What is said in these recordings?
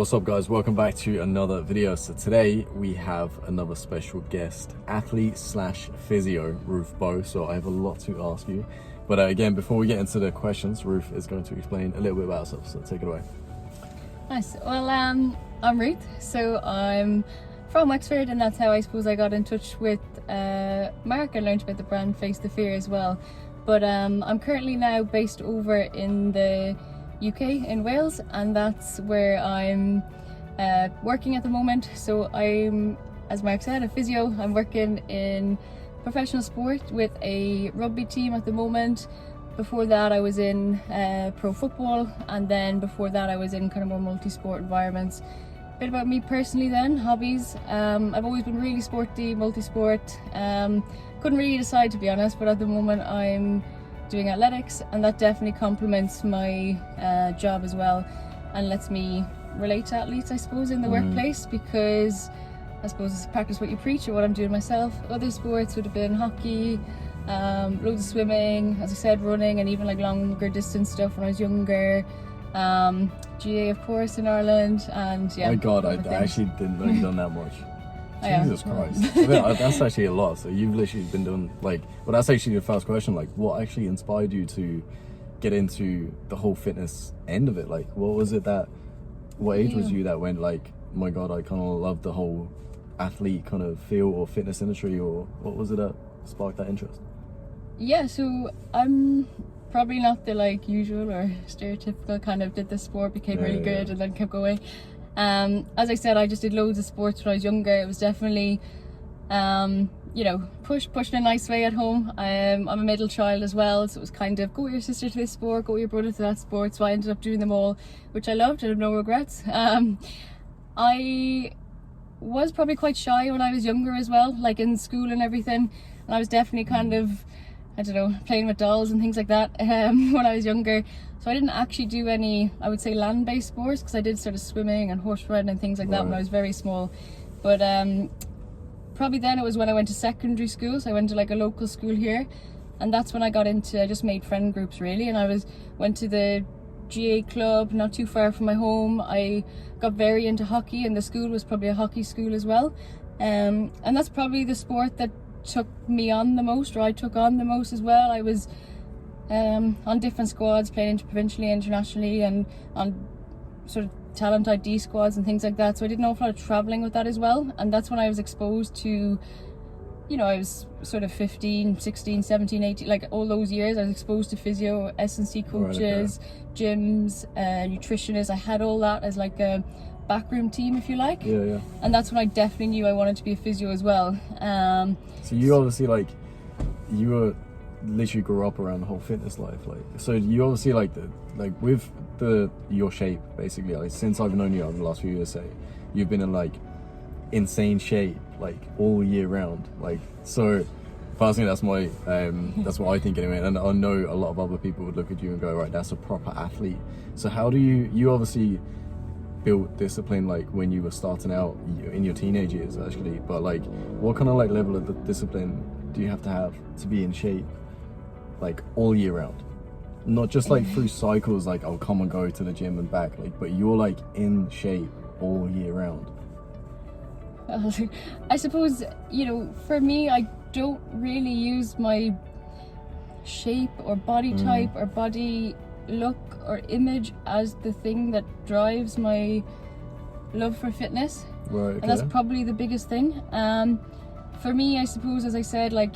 What's up guys, welcome back to another video. So today we have another special guest, athlete slash physio, Ruth Bowe. So I have a lot to ask you, but again, before we get into the questions, Ruth is going to explain a little bit about herself, so take it away. Nice. Well, I'm Ruth, so I'm from Wexford, and that's how I suppose I got in touch with Mark and learned about the brand Face the Fear as well. But I'm currently now based over in the UK in Wales, and that's where I'm working at the moment. So I'm, as Mark said, a physio. I'm working in professional sport with a rugby team at the moment. Before that I was in pro football, and then before that I was in kind of more multi-sport environments. A bit about me personally then, hobbies. I've always been really sporty, multi-sport. Couldn't really decide, to be honest, but at the moment I'm doing athletics, and that definitely complements my job as well and lets me relate to athletes, I suppose, in the workplace, because I suppose it's practice what you preach, or what I'm doing myself. Other sports would have been hockey, loads of swimming, as I said, running, and even like longer distance stuff when I was younger. GA, of course, in Ireland, and yeah. My God, I actually didn't know you'd done that much. Jesus Christ. That's actually a lot. So you've literally been doing, like, well, that's actually the first question, like, what actually inspired you to get into the whole fitness end of it? Like, what was it that, what age was you that went like, oh my God, I kind of love the whole athlete kind of feel or fitness industry, or what was it that sparked that interest? Yeah, so I'm probably not the like usual or stereotypical kind of did the sport, became really good and then kept going. As I said, I just did loads of sports when I was younger. It was definitely, you know, pushed in a nice way at home. I'm a middle child as well, so it was kind of go with your sister to this sport, go with your brother to that sport. So I ended up doing them all, which I loved and have no regrets. I was probably quite shy when I was younger as well, like in school and everything. And I was definitely kind of, I don't know, playing with dolls and things like that when I was younger. So I didn't actually do any, I would say, land-based sports, because I did sort of swimming and horse riding and things like that when I was very small. But probably then it was when I went to secondary school. So I went to like a local school here, and that's when I got into, I just made friend groups really, and I went to the GA club not too far from my home. I got very into hockey, and the school was probably a hockey school as well. And that's probably the sport that took me on the most, or I took on the most as well. I was on different squads, playing interprovincially, internationally, and on sort of talent ID squads and things like that. So I did an awful lot of traveling with that as well, and that's when I was exposed to, you know, I was sort of 15, 16, 17, 18, like all those years I was exposed to physio, S&C coaches, gyms, nutritionists. I had all that as like a backroom team, if you like. And that's when I definitely knew I wanted to be a physio as well. So you obviously, like, you were literally grew up around the whole fitness life, like, so you obviously with your shape, basically, like, since I've known you over the last few years, say you've been in like insane shape like all year round. Like, so personally that's my that's what I think anyway, and I know a lot of other people would look at you and go, right, that's a proper athlete. So how do you obviously built discipline like when you were starting out in your teenage years actually, but like what kind of like level of the discipline do you have to be in shape like all year round? Not just like through cycles, like I'll come and go to the gym and back, like, but you're like in shape all year round. I suppose, you know, for me, I don't really use my shape or body type or body look or image as the thing that drives my love for fitness. Right, okay. And that's probably the biggest thing. For me, I suppose, as I said, like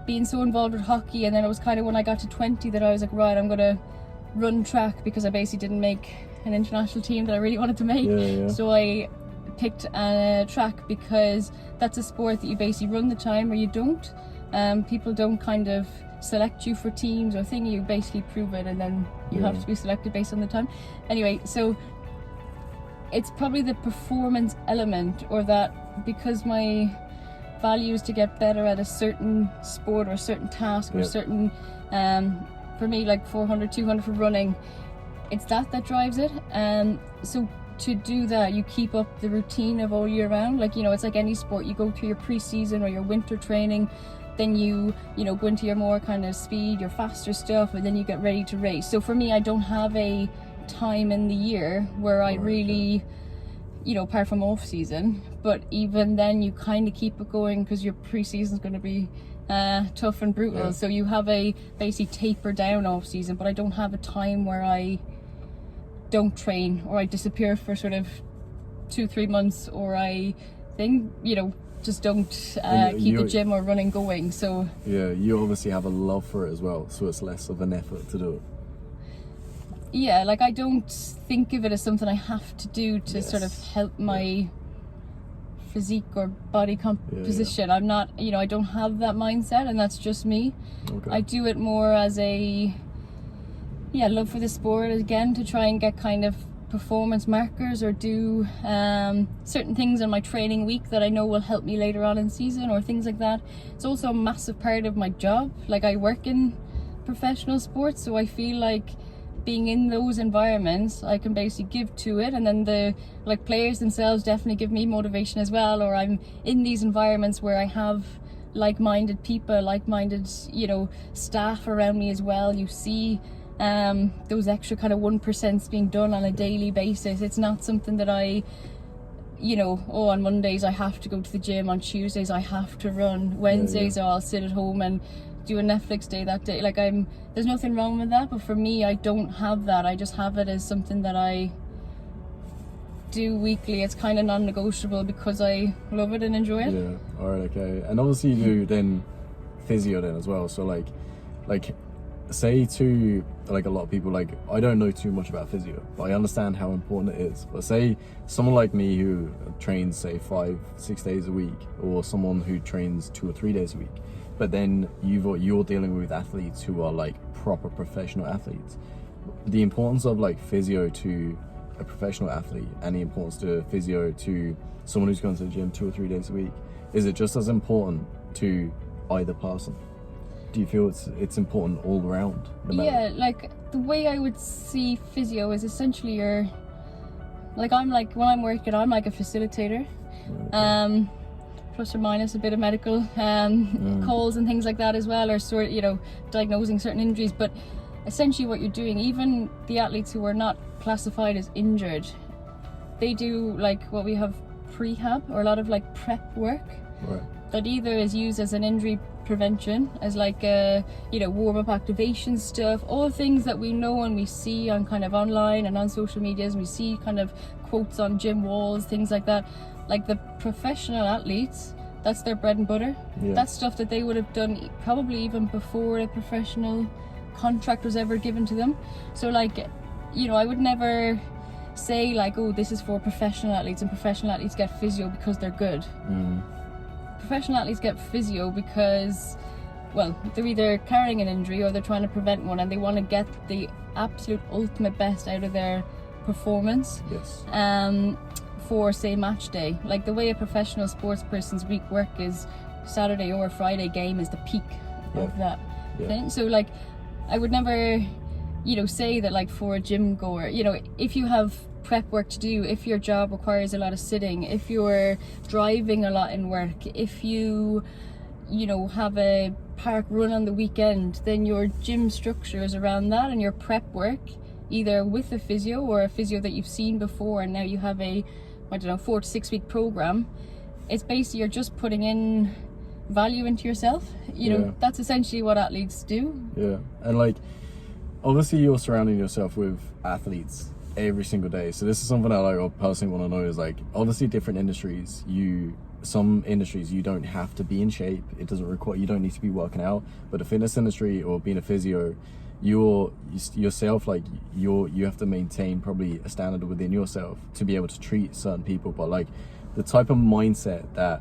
being so involved with hockey, and then it was kind of when I got to 20 that I was like, right, I'm gonna run track, because I basically didn't make an international team that I really wanted to make. So I picked track, because that's a sport that you basically run the time or you don't. People don't kind of select you for teams or thing, you basically prove it, and then you have to be selected based on the time. Anyway, so it's probably the performance element, or that because my value is to get better at a certain sport or a certain task or certain, for me, like 400, 200 for running, it's that drives it. So to do that, you keep up the routine of all year round. Like, you know, it's like any sport, you go through your pre-season or your winter training, then you know, go into your more kind of speed, your faster stuff, and then you get ready to race. So for me, I don't have a time in the year where I really, you know, apart from off season, but even then you kind of keep it going because your pre-season is going to be tough and brutal. So you have a basically taper down off season, but I don't have a time where I don't train or I disappear for sort of 2-3 months, or I think, you know, just don't keep the gym or running going. So yeah, you obviously have a love for it as well, so it's less of an effort to do it. Yeah, like I don't think of it as something I have to do to sort of help my physique or body composition. I'm not, you know, I don't have that mindset, and that's just me. I do it more as a love for the sport, again, to try and get kind of performance markers or do certain things in my training week that I know will help me later on in season or things like that. It's also a massive part of my job. Like, I work in professional sports, so I feel like being in those environments, I can basically give to it, and then the players themselves definitely give me motivation as well. Or I'm in these environments where I have like-minded people, like-minded, you know, staff around me as well. You see those extra kind of 1% being done on a daily basis. It's not something that I, you know, on Mondays I have to go to the gym, on Tuesdays I have to run, Wednesdays I'll sit at home and do a Netflix day that day. Like, there's nothing wrong with that, but for me, I don't have that. I just have it as something that I do weekly. It's kind of non-negotiable because I love it and enjoy it. Yeah, alright, okay. And obviously you do then physio then as well, so like say to like a lot of people, like, I don't know too much about physio, but I understand how important it is. But say someone like me who trains say 5-6 days a week, or someone who trains 2 or 3 days a week, but then you're dealing with athletes who are like proper professional athletes. The importance of like physio to a professional athlete and the importance to physio to someone who's going to the gym 2 or 3 days a week, is it just as important to either person? Do you feel it's important all around? Yeah, like the way I would see physio is essentially when I'm working, I'm like a facilitator. Plus or minus a bit of medical calls and things like that as well, or sort of, you know, diagnosing certain injuries. But essentially what you're doing, even the athletes who are not classified as injured, they do like what we have prehab, or a lot of like prep work that either is used as an injury prevention, as like you know, warm-up activation stuff, all things that we know and we see on kind of online and on social medias, and we see kind of quotes on gym walls, things like that. Like the professional athletes, that's their bread and butter. That's stuff that they would have done probably even before a professional contract was ever given to them. So like, you know, I would never say like, oh, this is for professional athletes and professional athletes get physio because they're good. Professional athletes get physio because, well, they're either carrying an injury or they're trying to prevent one, and they want to get the absolute ultimate best out of their performance. For say match day. Like the way a professional sports person's week work is, Saturday or Friday game is the peak of that thing. So like, I would never, you know, say that like for a gym goer, you know, if you have prep work to do, if your job requires a lot of sitting, if you're driving a lot in work, if you know, have a park run on the weekend, then your gym structure is around that, and your prep work, either with a physio or a physio that you've seen before, and now you have a, I don't know, 4 to 6 week program. It's basically, you're just putting in value into yourself. You know, that's essentially what athletes do. Yeah, and like, obviously you're surrounding yourself with athletes every single day. So this is something that I personally want to know is like, obviously different industries, some industries you don't have to be in shape. It doesn't require, you don't need to be working out. But the fitness industry or being a physio, yourself, like you have to maintain probably a standard within yourself to be able to treat certain people. But like the type of mindset that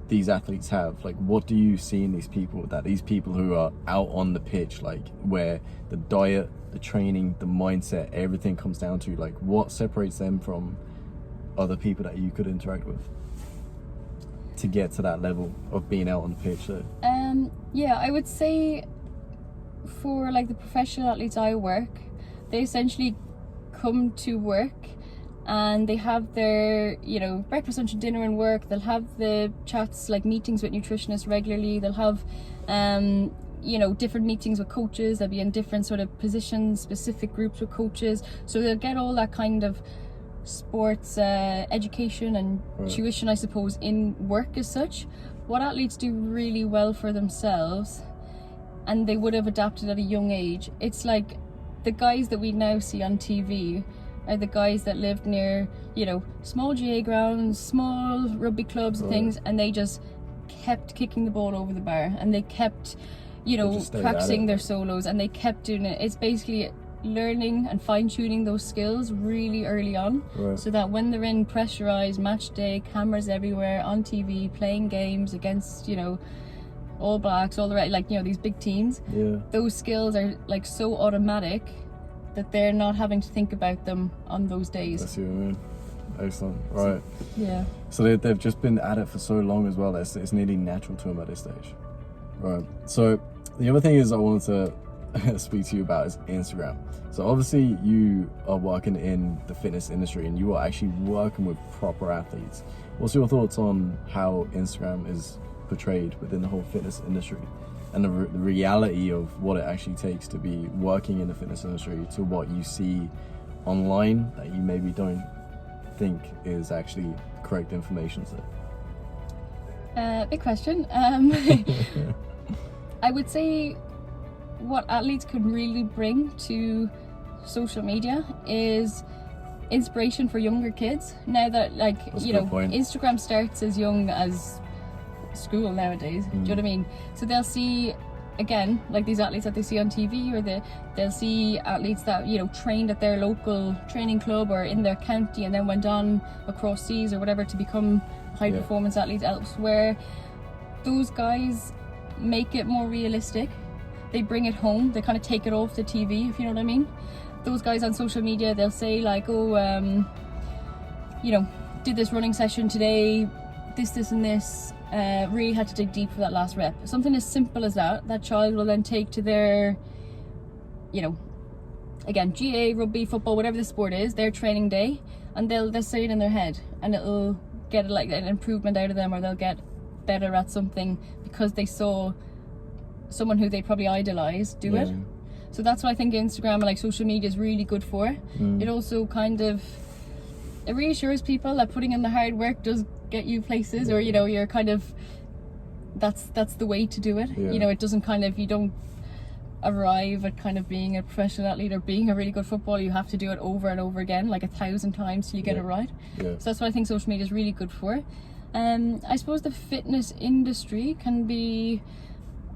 these athletes have, like what do you see in these people who are out on the pitch, like where the diet, the training, the mindset, everything comes down to, like what separates them from other people that you could interact with to get to that level of being out on the pitch? So yeah, I would say for like the professional athletes I work, they essentially come to work and they have their, you know, breakfast, lunch and dinner and work. They'll have the chats, like meetings with nutritionists regularly. They'll have different meetings with coaches. They'll be in different sort of positions, specific groups with coaches. So they'll get all that kind of sports education and tuition, I suppose, in work as such. What athletes do really well for themselves, and they would have adapted at a young age, it's like the guys that we now see on TV are the guys that lived near, small GA grounds, small rugby clubs and things, and they just kept kicking the ball over the bar, and they kept, practicing their solos, and they kept doing it. It's basically learning and fine-tuning those skills really early on, so that when they're in pressurized match day, cameras everywhere, on TV, playing games against, All Blacks, all the right, these big teams, those skills are like so automatic that they're not having to think about them on those days. I see what I mean. Excellent. Right. Yeah. So they've just been at it for so long as well that it's nearly natural to them at this stage. Right. So the other thing is I wanted to speak to you about is Instagram. So obviously you are working in the fitness industry and you are actually working with proper athletes. What's your thoughts on how Instagram is portrayed within the whole fitness industry, and the reality of what it actually takes to be working in the fitness industry to what you see online that you maybe don't think is actually correct information? Big question. I would say what athletes could really bring to social media is inspiration for younger kids. Now that Instagram starts as young as school nowadays, do you know what I mean? So they'll see, again, like these athletes that they see on TV, or they'll see athletes that trained at their local training club or in their county and then went on across seas or whatever to become high performance athletes elsewhere. Those guys make it more realistic. They bring it home, they kind of take it off the TV, if you know what I mean. Those guys on social media, they'll say like, did this running session today, this and this, really had to dig deep for that last rep. Something as simple as that child will then take to their, again, GA, rugby, football, whatever the sport is, their training day, and they'll say it in their head, and it'll get like an improvement out of them, or they'll get better at something because they saw someone who they probably idolize do it. So that's what I think Instagram and like social media is really good for. It also it reassures people that putting in the hard work does get you places, or you're kind of, that's the way to do it. It doesn't you don't arrive at kind of being a professional athlete or being a really good footballer. You have to do it over and over again, like 1,000 times till you get it right. So that's what I think social media is really good for. I suppose the fitness industry can be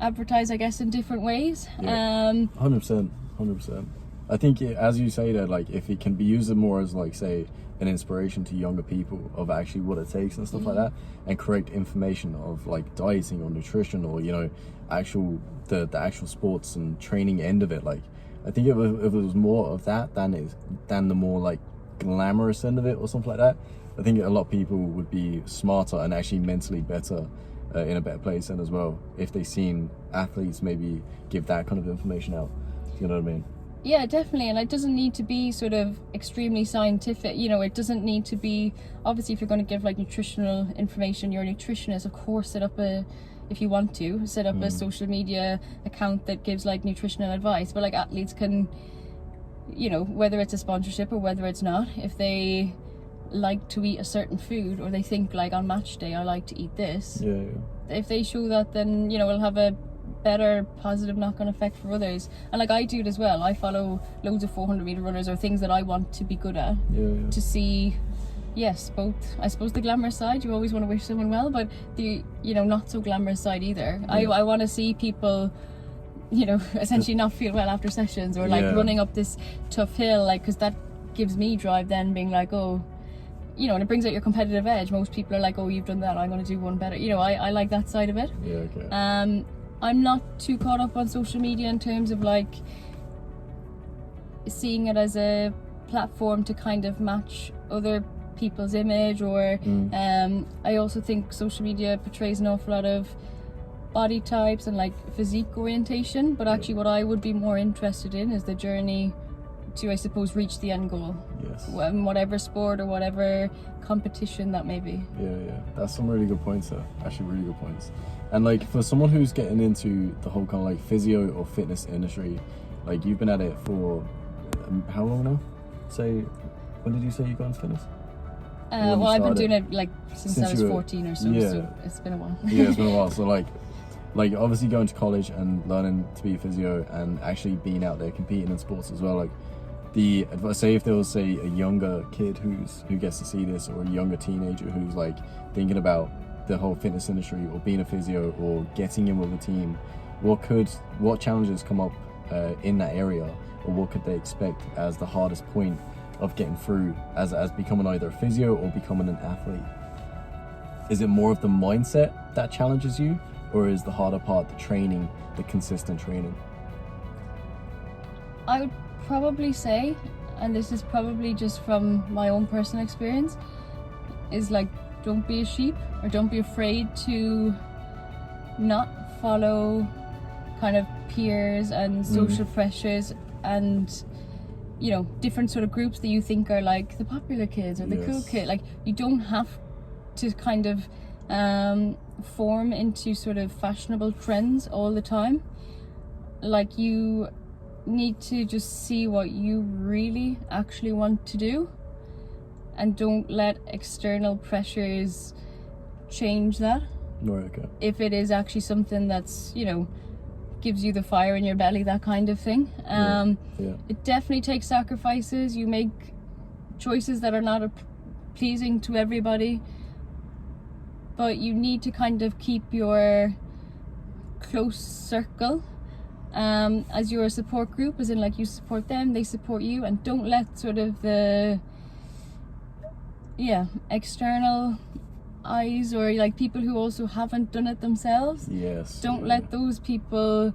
advertised, I guess, in different ways. 100%. I think as you say that, like, if it can be used more as like, say, an inspiration to younger people of actually what it takes and stuff like that, and correct information of like dieting or nutrition, or the actual sports and training end of it. Like, I think if it was more of that than the more like glamorous end of it or something like that, I think a lot of people would be smarter and actually mentally better, in a better place then as well, if they seen athletes maybe give that kind of information out. You know what I mean? Yeah, definitely. And it doesn't need to be sort of extremely scientific. It doesn't need to be, obviously, if you're going to give like nutritional information, you're a nutritionist, of course, if you want to set up a social media account that gives like nutritional advice. But like athletes can, whether it's a sponsorship or whether it's not, if they like to eat a certain food, or they think like on match day I like to eat this, if they show that, then it'll have a better positive knock-on effect for others. And like I do it as well. I follow loads of 400 meter runners or things that I want to be good at, to see, yes, both, I suppose, the glamorous side. You always want to wish someone well, but the not so glamorous side either. I want to see people essentially not feel well after sessions, or like running up this tough hill, like, because that gives me drive then, being like, and it brings out your competitive edge. Most people are like, oh, you've done that, I'm going to do one better. I like that side of it. I'm not too caught up on social media in terms of like seeing it as a platform to kind of match other people's image, or I also think social media portrays an awful lot of body types and like physique orientation, but actually what I would be more interested in is the journey to, I suppose, reach the end goal. Yes. In whatever sport or whatever competition that may be. Yeah. That's some really good points there. Actually, really good points. And like for someone who's getting into the whole kind of like physio or fitness industry, like you've been at it for how long now? When did you say you got into fitness? Well, I've been doing it like since I was 14 or so. Yeah. So it's been a while. Yeah, it's been a while. So like obviously going to college and learning to be a physio and actually being out there competing in sports as well. Like if there was say a younger kid who gets to see this, or a younger teenager who's like thinking about the whole fitness industry or being a physio or getting in with a team, what challenges come up in that area, or what could they expect as the hardest point of getting through as becoming either a physio or becoming an athlete? Is it more of the mindset that challenges you, or is the harder part the training, the consistent training? I would probably say, and this is probably just from my own personal experience, is like, don't be a sheep, or don't be afraid to not follow kind of peers and social pressures and, you know, different sort of groups that you think are like the popular kids or the cool kid. Like, you don't have to kind of form into sort of fashionable trends all the time. Like, you need to just see what you really actually want to do, and don't let external pressures change that. Right, okay. If it is actually something that's, you know, gives you the fire in your belly, that kind of thing. It definitely takes sacrifices. You make choices that are not pleasing to everybody, but you need to kind of keep your close circle as your support group, as in like you support them, they support you, and don't let sort of the external eyes or like people who also haven't done it themselves, don't let those people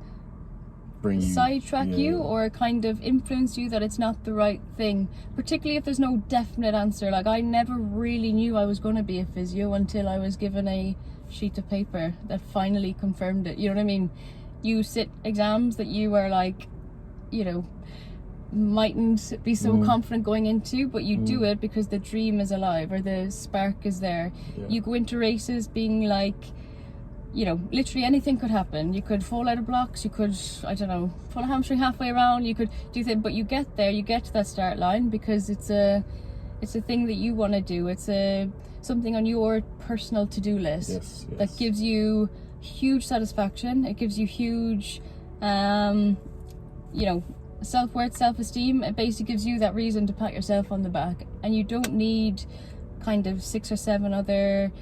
sidetrack you or kind of influence you that it's not the right thing, particularly if there's no definite answer. Like, I never really knew I was going to be a physio until I was given a sheet of paper that finally confirmed it. You know what I mean? You sit exams that you are like, you know, mightn't be so confident going into, but you do it because the dream is alive, or the spark is there. You go into races being like, you know, literally anything could happen. You could fall out of blocks, you could, I don't know, pull a hamstring halfway around, you could do things, but you get there, you get to that start line because it's a thing that you want to do. It's something on your personal to-do list that gives you huge satisfaction. It gives you huge you know, self-worth, self-esteem. It basically gives you that reason to pat yourself on the back, and you don't need kind of 6 or 7 other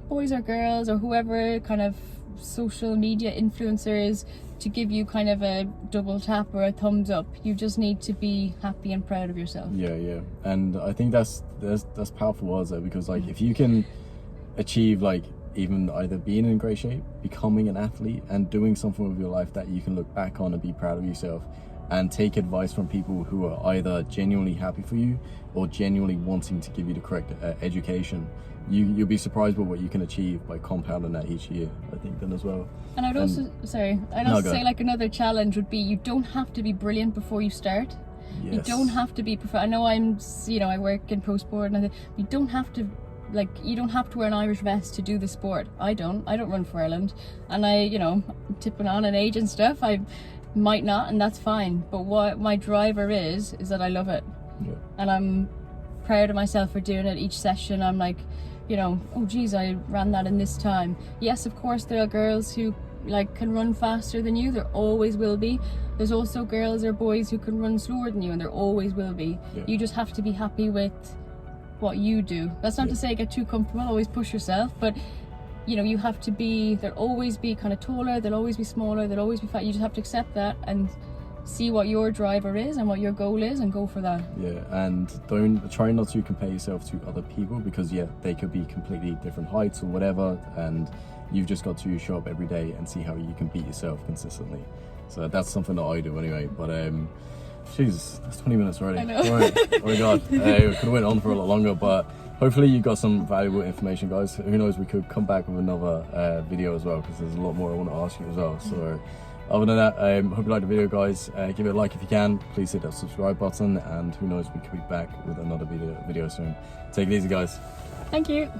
boys or girls or whoever kind of social media influencers to give you kind of a double tap or a thumbs up. You just need to be happy and proud of yourself. And I think that's powerful words there, because like if you can achieve like even either being in great shape, becoming an athlete, and doing something with your life that you can look back on and be proud of yourself, and take advice from people who are either genuinely happy for you or genuinely wanting to give you the correct education, you'll be surprised with what you can achieve by compounding that each year, I think, then as well. And I'd also say like another challenge would be, you don't have to be brilliant before you start. You don't have to be I know I work in pro sport, and you don't have to wear an Irish vest to do the sport. I don't run for Ireland, and I'm tipping on an age and stuff. I might not, and that's fine, but what my driver is that I love it, and I'm proud of myself for doing it. Each session I'm like, oh geez, I ran that in this time. Yes, of course there are girls who can run faster than you. There always will be. There's also girls or boys who can run slower than you, and there always will be. You just have to be happy with what you do. That's not to say get too comfortable, always push yourself, but you have to be, there'll always be kind of taller, there'll always be smaller, there'll always be fat. You just have to accept that and see what your driver is and what your goal is and go for that. And try not to compare yourself to other people, because they could be completely different heights or whatever, and you've just got to show up every day and see how you can beat yourself consistently. So that's something that I do anyway. But jeez, that's 20 minutes already. I know. Right. Oh my god, we could have went on for a lot longer, but hopefully you got some valuable information, guys. Who knows, we could come back with another video as well, because there's a lot more I want to ask you as well. So other than that, hope you liked the video, guys. Give it a like if you can. Please hit that subscribe button, and who knows, we could be back with another video soon. Take it easy, guys. Thank you.